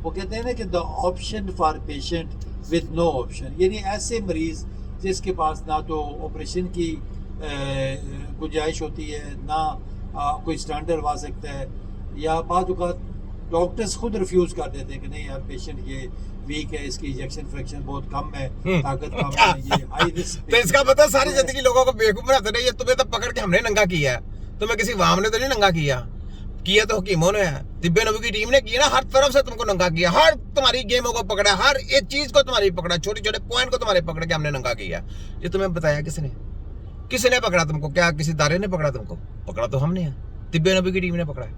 वो कहते हैं ना कि the option for patient with no option, यानी ऐसे मरीज़ जिसके पास ना तो ऑपरेशन की गुंजाइश होती है, ना कोई स्टंट डलवा सकता है, या बाद डॉक्टर्स खुद रिफ्यूज़ कर देते हैं कि नहीं यार पेशेंट ये वीक है, इसकी इंजेक्शन फ्रैक्शन बहुत कम है, ताकत कम है, ये हाई रिस्क। तो इसका मतलब सारी जिंदगी लोगों को बेवकूफ बनाते रहे, ये तुम्हें तो पकड़ के हमने नंगा किया है, तुम्हें किसी वाम ने तो नहीं नंगा किया तो हकीमों ने है, तिब्बे नबी की टीम ने किया ना, हर तरफ से तुमको नंगा किया, हर तुम्हारी गेमों को पकड़ा, हर एक चीज को तुम्हारी पकड़ा, छोटे छोटे पॉइंट को तुम्हारे पकड़ के हमने नंगा किया। ये तुम्हें बताया किसने पकड़ा तुमको? क्या किसी दारे ने पकड़ा तुमको? पकड़ा तो हमने है, तिब्बे नबी की टीम ने पकड़ा है।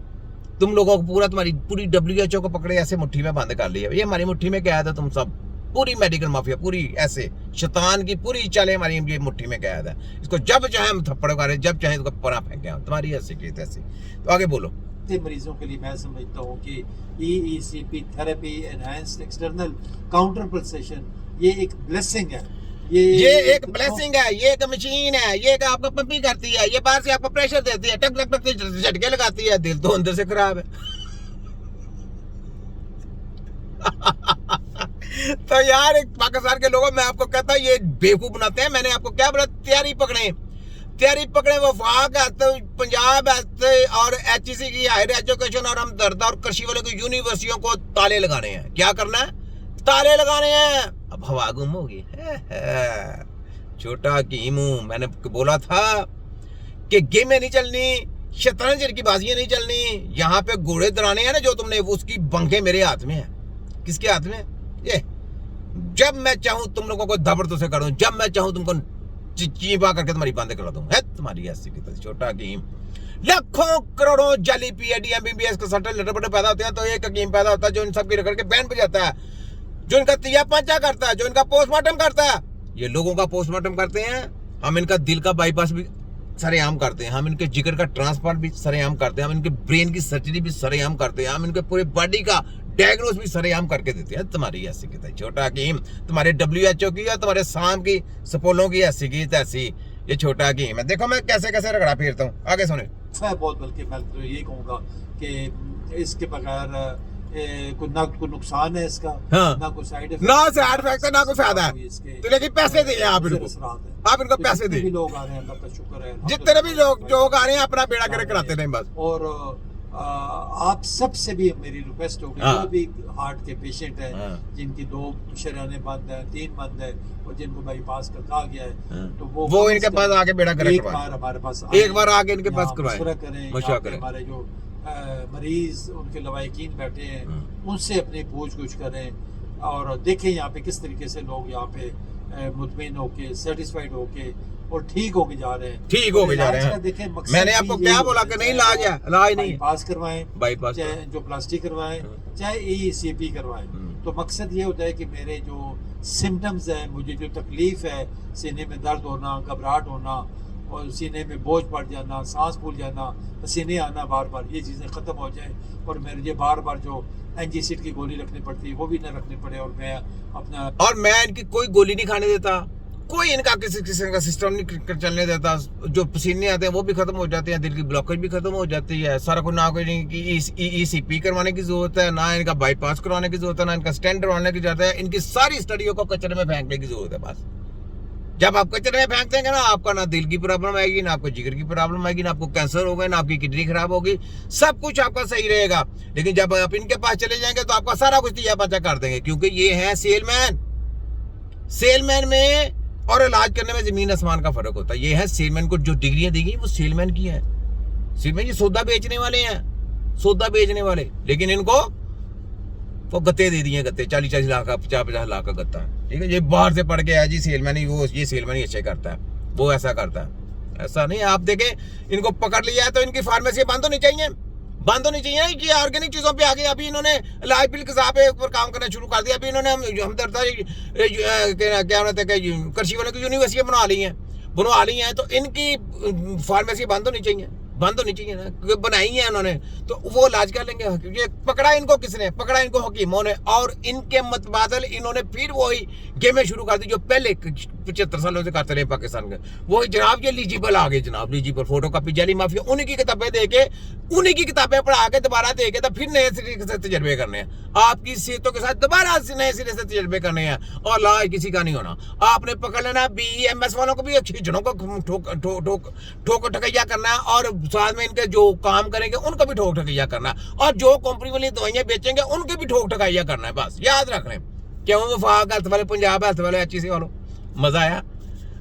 तुम लोगों को तुम्हारी पूरी WHO को पकड़े ऐसे मुट्ठी में बंद कर लिया। ये हमारी मुट्ठी में कैद है, तुम सब पूरी मेडिकल माफिया, पूरी ऐसे शैतान की पूरी चालें हमारी ये मुट्ठी में कैद है। इसको जब चाहे हम थप्पड़ मारे, जब चाहे इसको परा फेंके, तुम्हारी ऐसी की तैसी। तो आगे बोलो। मरीजों के लिए मैं समझता हूँ कि EECP therapy enhanced external counter pulsation ये एक ब्लेसिंग है, ये एक ब्लेसिंग है, ये एक मशीन है, ये आपको पंपिंग करती है, ये बाहर से आपको प्रेशर देती है, टक टक टक झटके लगाती है, दिल तो अंदर से खराब है। तो यार एक पाकिस्तान के लोगों, मैं आपको कहता ये बेवकूफ बनाते हैं। मैंने आपको क्या बोला? तैयारी पकड़े वफाक है, तो पंजाब है और HEC की हायर एजुकेशन और हमदर्द और कृषि वाले की यूनिवर्सिटियों को ताले लगाने हैं। क्या करना है? ताले लगाने हैं। अब हवा गुम होगी। छोटा कीमू, मैंने बोला था कि गेमें नहीं चलनी, शतरंज की बाजियां नहीं चलनी, यहाँ पे घोड़े दराने हैं ना जो तुमने, उसकी बंके मेरे हाथ में है। किसके हाथ में? ये जब मैं चाहूं तुम लोगों को धबड़ से करूं, जब मैं चाहूं तुमको चीपा करके तुम्हारी बंद करा दूं। है तुम्हारी ऐसी की तरह छोटा हकीम। लाखों करोड़ों जाली PhD MBBS के सट्टे लटपटे पैदा होते हैं, तो एक हकीम पैदा होता है जो इन सबकी रगड़ के बैंड बजाता है, जो इनका तिया पंचा करता है, जो इनका पोस्टमार्टम करता है। ये लोगों का पोस्टमार्टम करते हैं, हम इनका दिल का बाईपास भी सरेआम करते हैं, हम इनके जिगर का ट्रांसप्लांट भी सरेआम करते हैं, हम इनके ब्रेन की सर्जरी भी सरेआम करते हैं, हम इनके पूरे बॉडी का डायग्नोस भी सरेआम करके देते हैं। तुम्हारी ऐसी की तैसी छोटा हकीम, तुम्हारे WHO की या तुम्हारे शाम की सपोलों की ऐसी की तैसी ये छोटा हकीम है। देखो मैं कैसे कैसे रगड़ा फिरता हूँ। आगे सुने। बहुत बल्कि मैं तो ये कहूँगा कि इसके बगैर कोई नुकसान है इसका, हाँ। ना कोई साइड इफेक्ट, ना कोई फायदा है। तो लेकिन पैसे दिए आप इनको पैसे दिए। लोग आ रहे हैं, अल्लाह का शुक्र है, जितने भी लोग आ रहे हैं अपना बेड़ा गर्क कराते नहीं बस। और आप सबसे भी मेरी रिक्वेस्ट होगी, जो भी हार्ट के पेशेंट हैं, जिनकी 2 शरीयाने बंद है, 3 बंद है, और जिनको बाईपास का कहा गया है, तो वो इनके पास आके बेड़ा गर्क एक बार हमारे पास एक बार आके इनके पास करवाएं, मशवरा करें। हमारे जो मरीज उनके लवाकिन बैठे हैं, उनसे अपनी पूछ गुछ करें और देखें यहाँ पे किस तरीके से लोग यहाँ पे मुतमईन होके, सेटिस्फाइड होके और ठीक होके जा रहे हैं। ठीक होके जा रहे हैं। देखें, मैंने आपको क्या बोला कि नहीं इलाज है, इलाज नहीं, बाईपास करवाएं, बाईपास चाहे जो प्लास्टिक करवाएं, चाहे EECP करवाएं। तो मकसद ये होता है कि मेरे जो सिम्टम्स हैं, मुझे जो तकलीफ है, सीने में दर्द होना, घबराहट होना और सीने में बोझ पड़ जाना, सांस फूल जाना, पसीने आना बार बार, ये चीज़ें ख़त्म हो जाए और मेरे ये बार बार जो एंजीसिड की गोली रखनी पड़ती है वो भी ना रखनी पड़े, और मैं अपना मैं इनकी कोई गोली नहीं खाने देता, कोई इनका किसी किस्म का सिस्टम नहीं चलने देता। जो पसीने आते हैं वो भी खत्म हो जाते हैं, दिल की ब्लॉकेज भी खत्म हो जाती है, सारा कुछ। ना कोई EECP करवाने की जरूरत है, ना इनका बाईपास करवाने की जरूरत है, ना इनका स्टेंट करवाने की जरूरत है। इनकी सारी स्टडियों को कचरे में फेंकने की जरूरत है बस। जब आप कचरे में फेंक देंगे ना, आपका ना दिल की प्रॉब्लम आएगी, ना आपको जिगर की प्रॉब्लम आएगी, ना आपको कैंसर होगा, ना आपकी किडनी खराब होगी, सब कुछ आपका सही रहेगा। लेकिन जब आप इनके पास चले जाएंगे तो आपका सारा कुछ तिया पाचा कर देंगे, क्योंकि ये है सेलमैन में और इलाज करने में जमीन आसमान का फर्क होता है। ये है सेलमैन को जो डिग्रियां दी गई वो सेलमैन की है। सेलमैन ये सौदा बेचने वाले हैं, सौदा बेचने वाले। लेकिन इनको वो गत्ते दे दिए, गत्ते 40-40 लाख का, 50-50 लाख का गत्ता है। ठीक है, ये बाहर से पढ़ के आया जी सेलमैन ही, वो ये सेलमैन ही अच्छा करता है, वो ऐसा करता है। ऐसा नहीं, आप देखें इनको पकड़ लिया है तो इनकी फार्मेसी बंद होनी चाहिए, बंद होनी चाहिए कि ऑर्गेनिक चीजों पे आगे। अभी इन्होंने लाइफ बिल के ऊपर काम करना शुरू कर दिया। अभी इन्होंने हमदर्द क्या होता है कृषि वाले की यूनिवर्सिटी बनवा ली हैं, तो इनकी फार्मेसी बंद होनी चाहिए। बंद होनी चाहिए ना, क्योंकि बनाई है उन्होंने तो वो इलाज कर लेंगे। क्योंकि पकड़ा इनको किसने, पकड़ा इनको हकीमों ने, और इनके मतबादल इन्होंने फिर वही गेमें शुरू कर दी जो पहले 75 सालों से करते रहे पाकिस्तान के। वही जनाब ये लीजिबल आ गए, जनाब लीजिबल फोटो कॉपी जाली माफिया, उन्हीं की किताबें दे के, उन्हीं की किताबें पढ़ा के दोबारा दे के तो फिर नए सिरे से तजर्बे करने हैं, आपकी सेहतों के साथ दोबारा नए सिरे से तजर्बे करने हैं, और लाज किसी का नहीं होना। आपने पकड़ लेना BEMS वालों को भी, खिचड़ों को ठोक ठकैया करना है, और साथ में इनके जो काम करेंगे उनको भी ठोक ठकैया करना है, और जो कंपनी वाली दवाइयां बेचेंगे उनके भी ठोक ठकैया करना है। बस याद रख रहे हैं। क्यों वफाक हेल्थ वाले, पंजाब हेल्थ वाले, HEC वालों, मजा आया।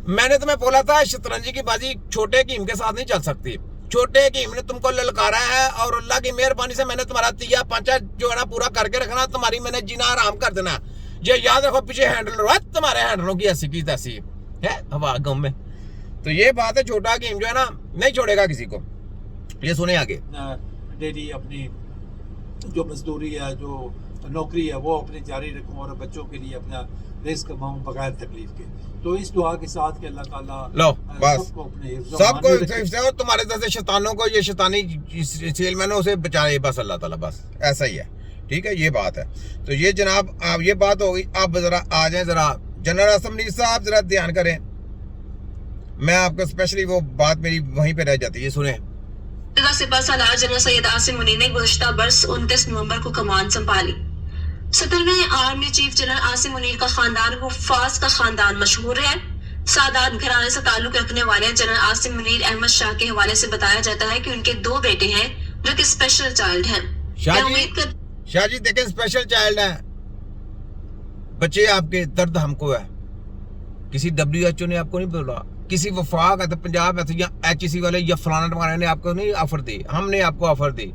मैंने तुम्हें बोला था शतरंजी की बाजी छोटे हकीम के साथ नहीं चल सकती। छोटे हकीम ने तुमको ललकारा है, और अल्लाह की मेहरबानी से मैंने तुम्हारा तिया पांचा जो है ना पूरा करके रखना, तुम्हारी मैंने जीना आराम कर देना। ये याद रखो, पीछे हैंडल तुम्हारे हैंडलों की ऐसी की तैसी है हवा गम में। तो ये बात है, छोटा हकीम जो है ना नहीं छोड़ेगा किसी को। ये सुने आगे। डेली अपनी जो मजदूरी है, जो नौकरी है, वो अपनी जारी रखूं और बच्चों के लिए अपना रिस्क कमाऊं बगैर तकलीफ के। तो इस दुआ के साथ कि अल्लाह ताला लो बस सबको तुम्हारे जैसे शैतानों को, ये शैतानी सेलमैनों से बचाए बस अल्लाह ताला, बस ऐसा ही है। ठीक है, ये बात है। तो ये जनाब आप ये बात हो गई। अब जरा आ जाए, जरा जनरल असम्बली साहब जरा ध्यान करें, मैं आपको स्पेशली वो बात मेरी वहीं पे रह जाती है, सुने। सिपा सालार जनरल सैयद आसिम मुनीर ने गुज़श्ता बरस 29 नवंबर को कमान संभाली। 17वें army chief general Asim Munir का खानदान हुफ़ाज़ का खानदान मशहूर है। सादात घराने से ताल्लुक रखने वाले जनरल आसिम मुनीर अहमद शाह के हवाले से बताया जाता है कि उनके 2 बेटे हैं जो कि स्पेशल चाइल्ड हैं। शाह जी देखें, स्पेशल चाइल्ड है बच्चे आपके, दर्द हमको है, किसी WHO ने आपको नहीं बोला, किसी वफाक है तो पंजाब है या HEC वाले या फलाना वाले ने आपको नहीं ऑफर दी, हमने आपको ऑफर दी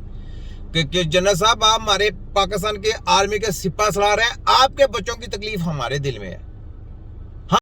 कि जनरल साहब आप हमारे पाकिस्तान के आर्मी के सिपा सलार हैं, आपके बच्चों की तकलीफ हमारे दिल में है।